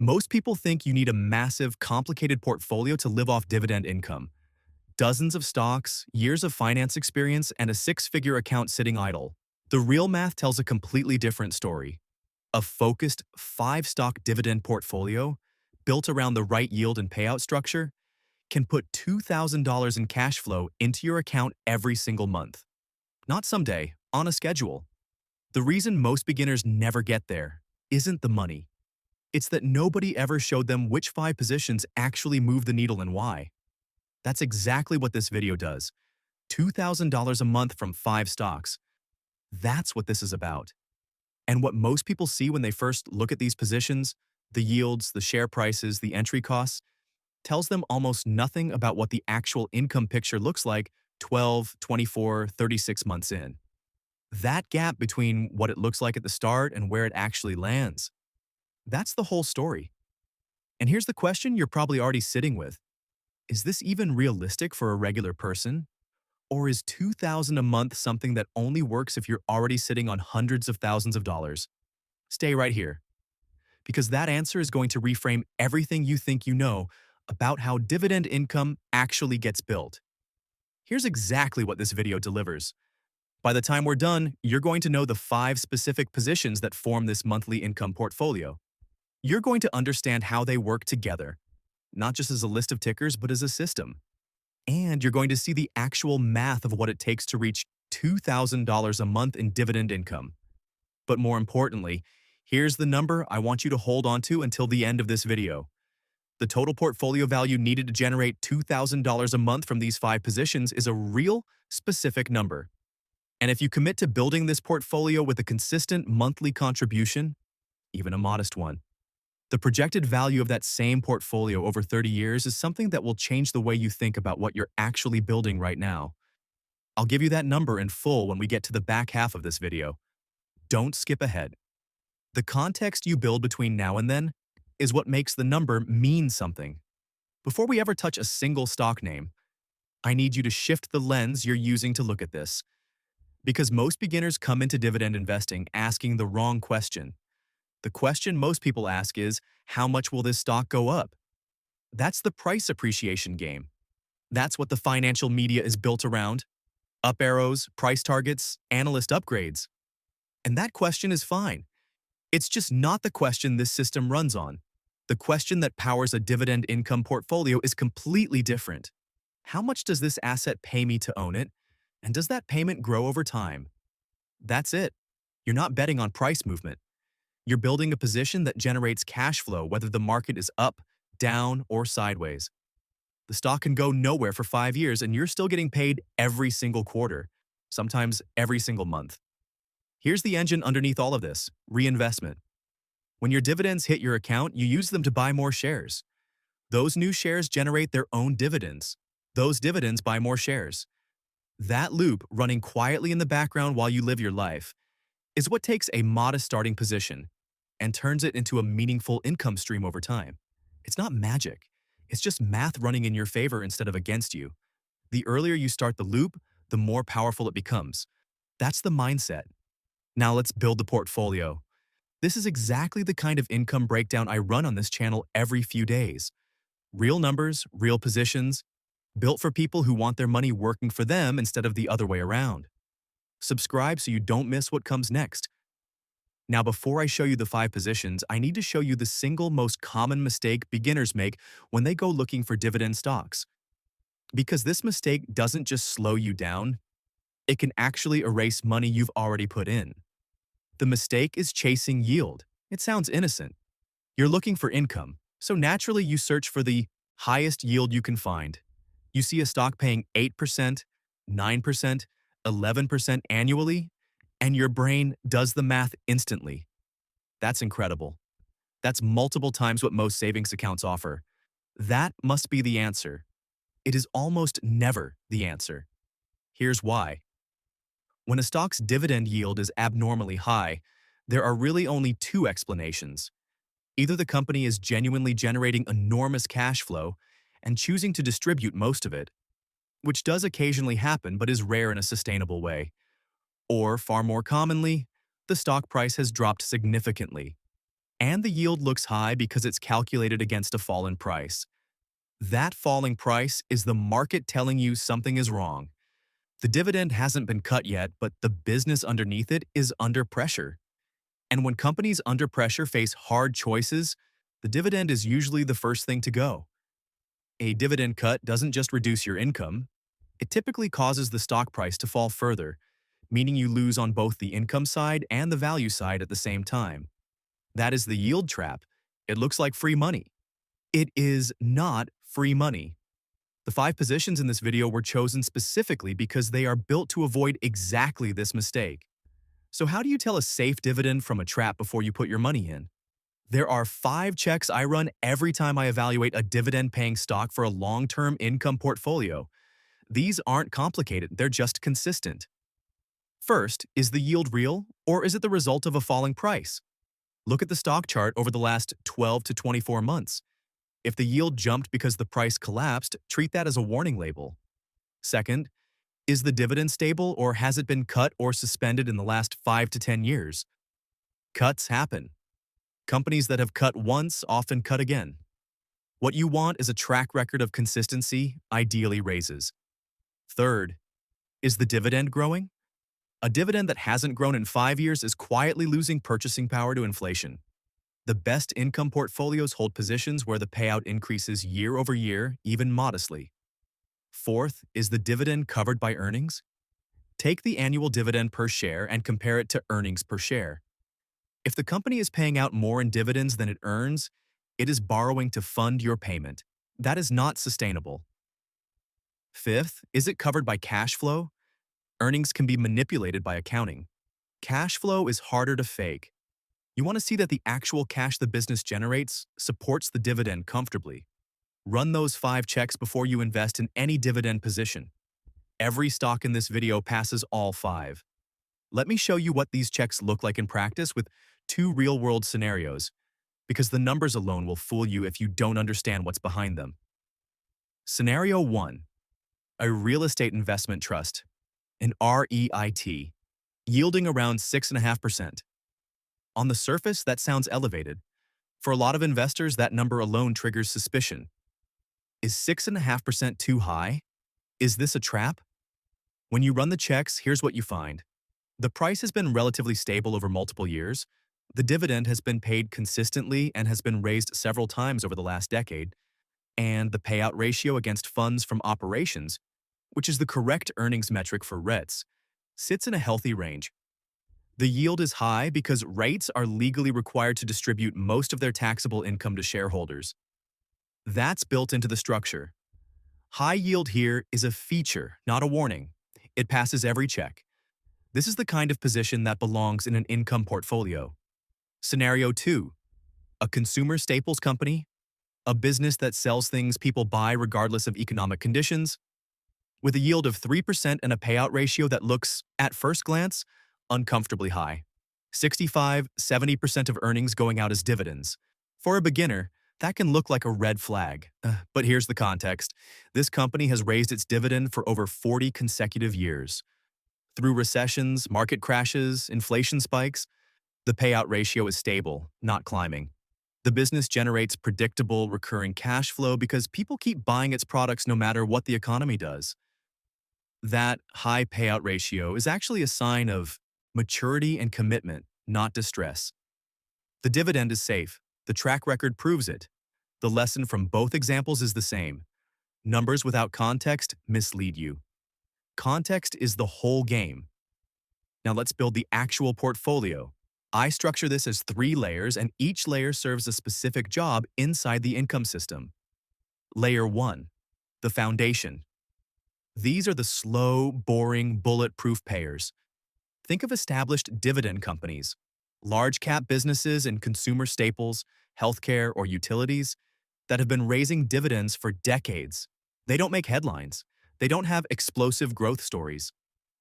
Most people think you need a massive, complicated portfolio to live off dividend income. Dozens of stocks, years of finance experience, and a six-figure account sitting idle. The real math tells a completely different story. A focused, five-stock dividend portfolio, built around the right yield and payout structure, can put $2,000 in cash flow into your account every single month. Not someday, on a schedule. The reason most beginners never get there isn't the money. It's that nobody ever showed them which five positions actually move the needle and why. That's exactly what this video does. $2,000 a month from five stocks. That's what this is about. And what most people see when they first look at these positions, the yields, the share prices, the entry costs, tells them almost nothing about what the actual income picture looks like 12, 24, 36 months in. That gap between what it looks like at the start and where it actually lands, that's the whole story. And here's the question you're probably already sitting with. Is this even realistic for a regular person? Or is 2,000 a month something that only works if you're already sitting on hundreds of thousands of dollars? Stay right here, because that answer is going to reframe everything you think you know about how dividend income actually gets built. Here's exactly what this video delivers. By the time we're done, you're going to know the five specific positions that form this monthly income portfolio. You're going to understand how they work together, not just as a list of tickers, but as a system. And you're going to see the actual math of what it takes to reach $2,000 a month in dividend income. But more importantly, here's the number I want you to hold on to until the end of this video. The total portfolio value needed to generate $2,000 a month from these five positions is a real, specific number. And if you commit to building this portfolio with a consistent monthly contribution, even a modest one, the projected value of that same portfolio over 30 years is something that will change the way you think about what you're actually building right now. I'll give you that number in full when we get to the back half of this video. Don't skip ahead. The context you build between now and then is what makes the number mean something. Before we ever touch a single stock name, I need you to shift the lens you're using to look at this. Because most beginners come into dividend investing asking the wrong question. The question most people ask is, how much will this stock go up? That's the price appreciation game. That's what the financial media is built around. Up arrows, price targets, analyst upgrades. And that question is fine. It's just not the question this system runs on. The question that powers a dividend income portfolio is completely different. How much does this asset pay me to own it? And does that payment grow over time? That's it. You're not betting on price movement. You're building a position that generates cash flow whether the market is up, down, or sideways. The stock can go nowhere for 5 years and you're still getting paid every single quarter, sometimes every single month. Here's the engine underneath all of this: reinvestment. When your dividends hit your account, you use them to buy more shares. Those new shares generate their own dividends. Those dividends buy more shares. That loop, running quietly in the background while you live your life, is what takes a modest starting position and turns it into a meaningful income stream over time. It's not magic. It's just math running in your favor instead of against you. The earlier you start the loop, the more powerful it becomes. That's the mindset. Now let's build the portfolio. This is exactly the kind of income breakdown I run on this channel every few days. Real numbers, real positions, built for people who want their money working for them instead of the other way around. Subscribe so you don't miss what comes next. Now, before I show you the five positions, I need to show you the single most common mistake beginners make when they go looking for dividend stocks. Because this mistake doesn't just slow you down, it can actually erase money you've already put in. The mistake is chasing yield. It sounds innocent. You're looking for income, so naturally you search for the highest yield you can find. You see a stock paying 8%, 9%, 11% annually, and your brain does the math instantly. That's incredible. That's multiple times what most savings accounts offer. That must be the answer. It is almost never the answer. Here's why. When a stock's dividend yield is abnormally high, there are really only two explanations. Either the company is genuinely generating enormous cash flow and choosing to distribute most of it, which does occasionally happen but is rare in a sustainable way. Or, far more commonly, the stock price has dropped significantly. And the yield looks high because it's calculated against a fall in price. That falling price is the market telling you something is wrong. The dividend hasn't been cut yet, but the business underneath it is under pressure. And when companies under pressure face hard choices, the dividend is usually the first thing to go. A dividend cut doesn't just reduce your income, it typically causes the stock price to fall further, meaning you lose on both the income side and the value side at the same time. That is the yield trap. It looks like free money. It is not free money. The 5 positions in this video were chosen specifically because they are built to avoid exactly this mistake. So how do you tell a safe dividend from a trap before you put your money in? There are 5 checks I run every time I evaluate a dividend-paying stock for a long-term income portfolio. These aren't complicated, they're just consistent. First, is the yield real, or is it the result of a falling price? Look at the stock chart over the last 12 to 24 months. If the yield jumped because the price collapsed, treat that as a warning label. Second, is the dividend stable, or has it been cut or suspended in the last 5 to 10 years? Cuts happen. Companies that have cut once often cut again. What you want is a track record of consistency, ideally raises. Third, is the dividend growing? A dividend that hasn't grown in 5 years is quietly losing purchasing power to inflation. The best income portfolios hold positions where the payout increases year over year, even modestly. Fourth, is the dividend covered by earnings? Take the annual dividend per share and compare it to earnings per share. If the company is paying out more in dividends than it earns, it is borrowing to fund your payment. That is not sustainable. Fifth, is it covered by cash flow? Earnings can be manipulated by accounting. Cash flow is harder to fake. You want to see that the actual cash the business generates supports the dividend comfortably. Run those 5 checks before you invest in any dividend position. Every stock in this video passes all 5. Let me show you what these checks look like in practice with 2 real-world scenarios, because the numbers alone will fool you if you don't understand what's behind them. Scenario 1. A real estate investment trust, an REIT, yielding around 6.5%. On the surface, that sounds elevated. For a lot of investors, that number alone triggers suspicion. Is 6.5% too high? Is this a trap? When you run the checks, here's what you find. The price has been relatively stable over multiple years. The dividend has been paid consistently and has been raised several times over the last decade. And the payout ratio against funds from operations, which is the correct earnings metric for REITs, sits in a healthy range. The yield is high because REITs are legally required to distribute most of their taxable income to shareholders. That's built into the structure. High yield here is a feature, not a warning. It passes every check. This is the kind of position that belongs in an income portfolio. Scenario 2. A consumer staples company, a business that sells things people buy regardless of economic conditions, with a yield of 3% and a payout ratio that looks, at first glance, uncomfortably high. 65–70% of earnings going out as dividends. For a beginner, that can look like a red flag. But here's the context. This company has raised its dividend for over 40 consecutive years. Through recessions, market crashes, inflation spikes, the payout ratio is stable, not climbing. The business generates predictable, recurring cash flow because people keep buying its products no matter what the economy does. That high payout ratio is actually a sign of maturity and commitment, not distress. The dividend is safe. The track record proves it. The lesson from both examples is the same. Numbers without context mislead you. Context is the whole game. Now let's build the actual portfolio. I structure this as 3 layers, and each layer serves a specific job inside the income system. Layer 1. The foundation. These are the slow, boring, bulletproof payers. Think of established dividend companies, large-cap businesses in consumer staples, healthcare, or utilities that have been raising dividends for decades. They don't make headlines. They don't have explosive growth stories.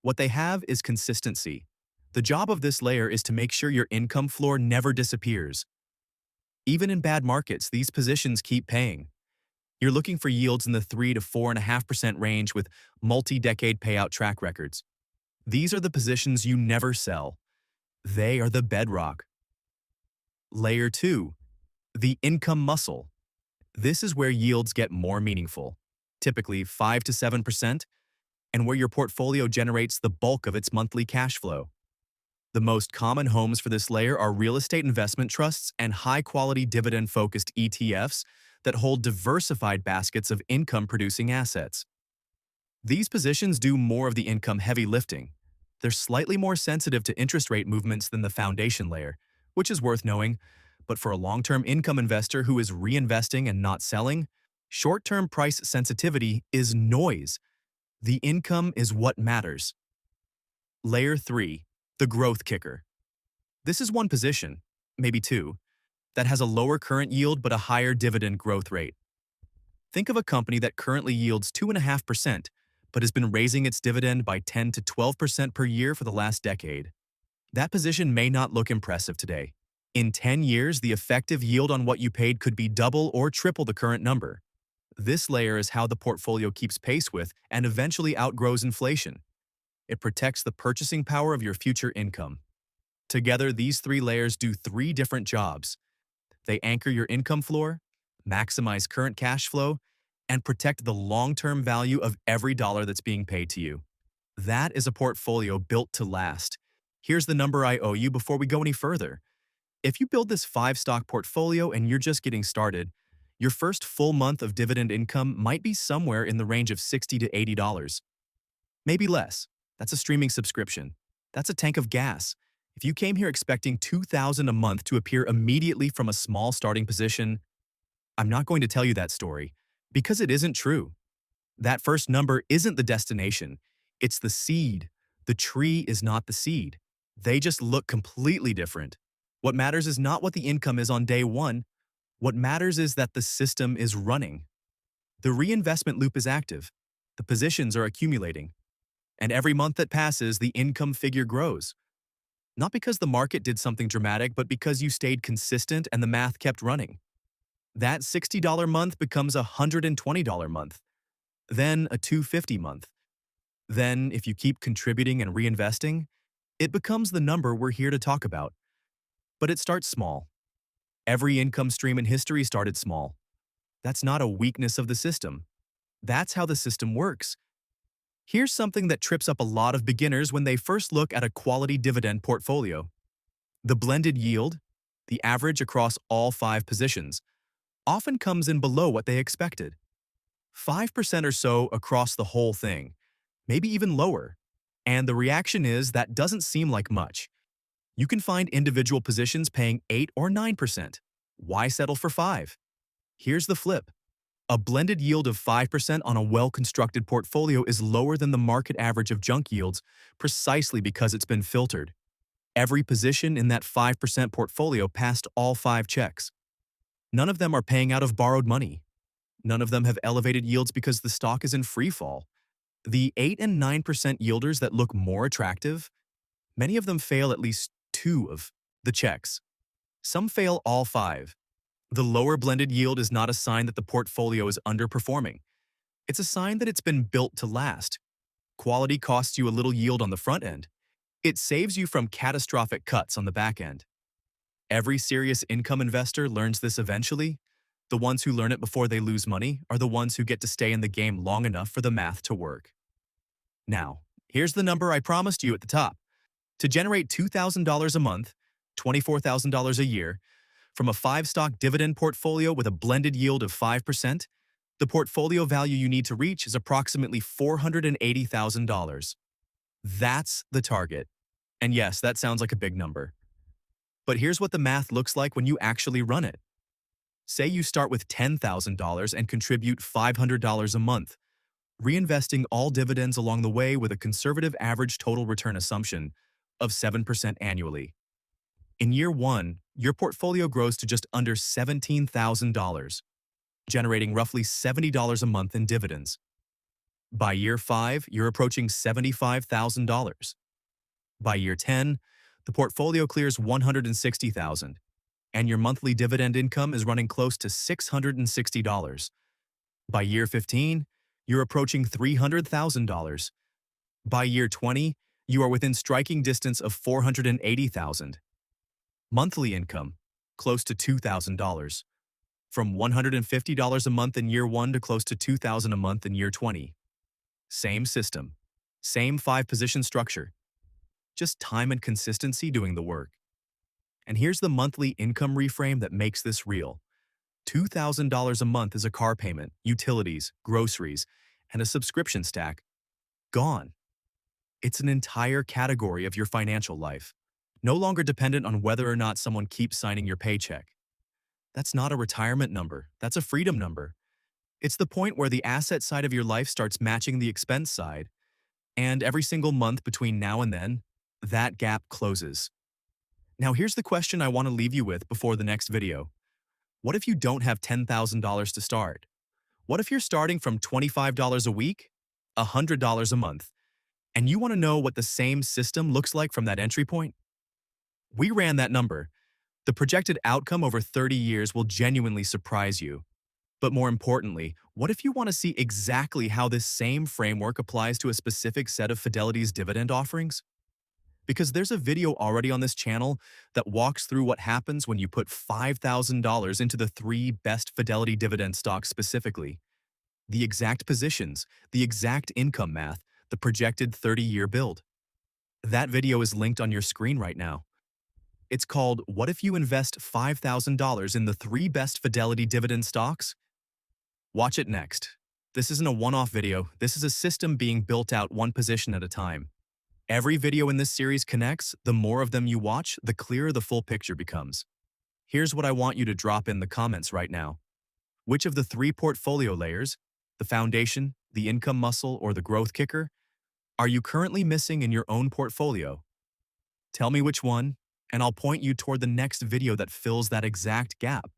What they have is consistency. The job of this layer is to make sure your income floor never disappears. Even in bad markets, these positions keep paying. You're looking for yields in the 3 to 4.5% range with multi-decade payout track records. These are the positions you never sell. They are the bedrock. Layer 2, the income muscle. This is where yields get more meaningful, typically 5 to 7%, and where your portfolio generates the bulk of its monthly cash flow. The most common homes for this layer are real estate investment trusts and high-quality dividend-focused ETFs that hold diversified baskets of income-producing assets. These positions do more of the income-heavy lifting. They're slightly more sensitive to interest rate movements than the foundation layer, which is worth knowing, but for a long-term income investor who is reinvesting and not selling, short-term price sensitivity is noise. The income is what matters. Layer 3, the growth kicker. This is one position, maybe two, that has a lower current yield but a higher dividend growth rate. Think of a company that currently yields 2.5%, but has been raising its dividend by 10 to 12% per year for the last decade. That position may not look impressive today. In 10 years, the effective yield on what you paid could be double or triple the current number. This layer is how the portfolio keeps pace with and eventually outgrows inflation. It protects the purchasing power of your future income. Together, these three layers do three different jobs. They anchor your income floor, maximize current cash flow, and protect the long-term value of every dollar that's being paid to you. That is a portfolio built to last. Here's the number I owe you before we go any further. If you build this 5-stock portfolio and you're just getting started, your first full month of dividend income might be somewhere in the range of $60 to $80. Maybe less. That's a streaming subscription. That's a tank of gas. If you came here expecting $2,000 a month to appear immediately from a small starting position, I'm not going to tell you that story, because it isn't true. That first number isn't the destination. It's the seed. The tree is not the seed. They just look completely different. What matters is not what the income is on day one. What matters is that the system is running. The reinvestment loop is active. The positions are accumulating. And every month that passes, the income figure grows. Not because the market did something dramatic, but because you stayed consistent and the math kept running. That $60 month becomes a $120 month, then a $250 month. Then, if you keep contributing and reinvesting, it becomes the number we're here to talk about. But it starts small. Every income stream in history started small. That's not a weakness of the system. That's how the system works. Here's something that trips up a lot of beginners when they first look at a quality dividend portfolio. The blended yield, the average across all 5 positions, often comes in below what they expected. 5% or so across the whole thing, maybe even lower. And the reaction is that doesn't seem like much. You can find individual positions paying 8 or 9%. Why settle for 5? Here's the flip. A blended yield of 5% on a well-constructed portfolio is lower than the market average of junk yields precisely because it's been filtered. Every position in that 5% portfolio passed all 5 checks. None of them are paying out of borrowed money. None of them have elevated yields because the stock is in free fall. The 8 and 9% yielders that look more attractive, many of them fail at least 2 of the checks. Some fail all 5. The lower blended yield is not a sign that the portfolio is underperforming. It's a sign that it's been built to last. Quality costs you a little yield on the front end. It saves you from catastrophic cuts on the back end. Every serious income investor learns this eventually. The ones who learn it before they lose money are the ones who get to stay in the game long enough for the math to work. Now, here's the number I promised you at the top. To generate $2,000 a month, $24,000 a year, from a 5-stock dividend portfolio with a blended yield of 5%, the portfolio value you need to reach is approximately $480,000. That's the target. And yes, that sounds like a big number. But here's what the math looks like when you actually run it. Say you start with $10,000 and contribute $500 a month, reinvesting all dividends along the way with a conservative average total return assumption of 7% annually. In year 1, your portfolio grows to just under $17,000, generating roughly $70 a month in dividends. By year 5, you're approaching $75,000. By year 10, the portfolio clears $160,000, and your monthly dividend income is running close to $660. By year 15, you're approaching $300,000. By year 20, you are within striking distance of $480,000. Monthly income, close to $2,000. From $150 a month in year 1 to close to $2,000 a month in year 20. Same system, same 5-position structure, just time and consistency doing the work. And here's the monthly income reframe that makes this real. $2,000 a month is a car payment, utilities, groceries, and a subscription stack. Gone. It's an entire category of your financial life, no longer dependent on whether or not someone keeps signing your paycheck. That's not a retirement number, that's a freedom number. It's the point where the asset side of your life starts matching the expense side, and every single month between now and then, that gap closes. Now here's the question I want to leave you with before the next video. What if you don't have $10,000 to start? What if you're starting from $25 a week, $100 a month, and you want to know what the same system looks like from that entry point? We ran that number. The projected outcome over 30 years will genuinely surprise you. But more importantly, what if you want to see exactly how this same framework applies to a specific set of Fidelity's dividend offerings? Because there's a video already on this channel that walks through what happens when you put $5,000 into the 3 best Fidelity dividend stocks specifically. The exact positions, the exact income math, the projected 30-year build. That video is linked on your screen right now. It's called What If You Invest $5,000 in the 3 Best Fidelity Dividend Stocks? Watch it next. This isn't a one-off video, this is a system being built out one position at a time. Every video in this series connects. The more of them you watch, the clearer the full picture becomes. Here's what I want you to drop in the comments right now. Which of the 3 portfolio layers, the foundation, the income muscle, or the growth kicker, are you currently missing in your own portfolio? Tell me which one, and I'll point you toward the next video that fills that exact gap.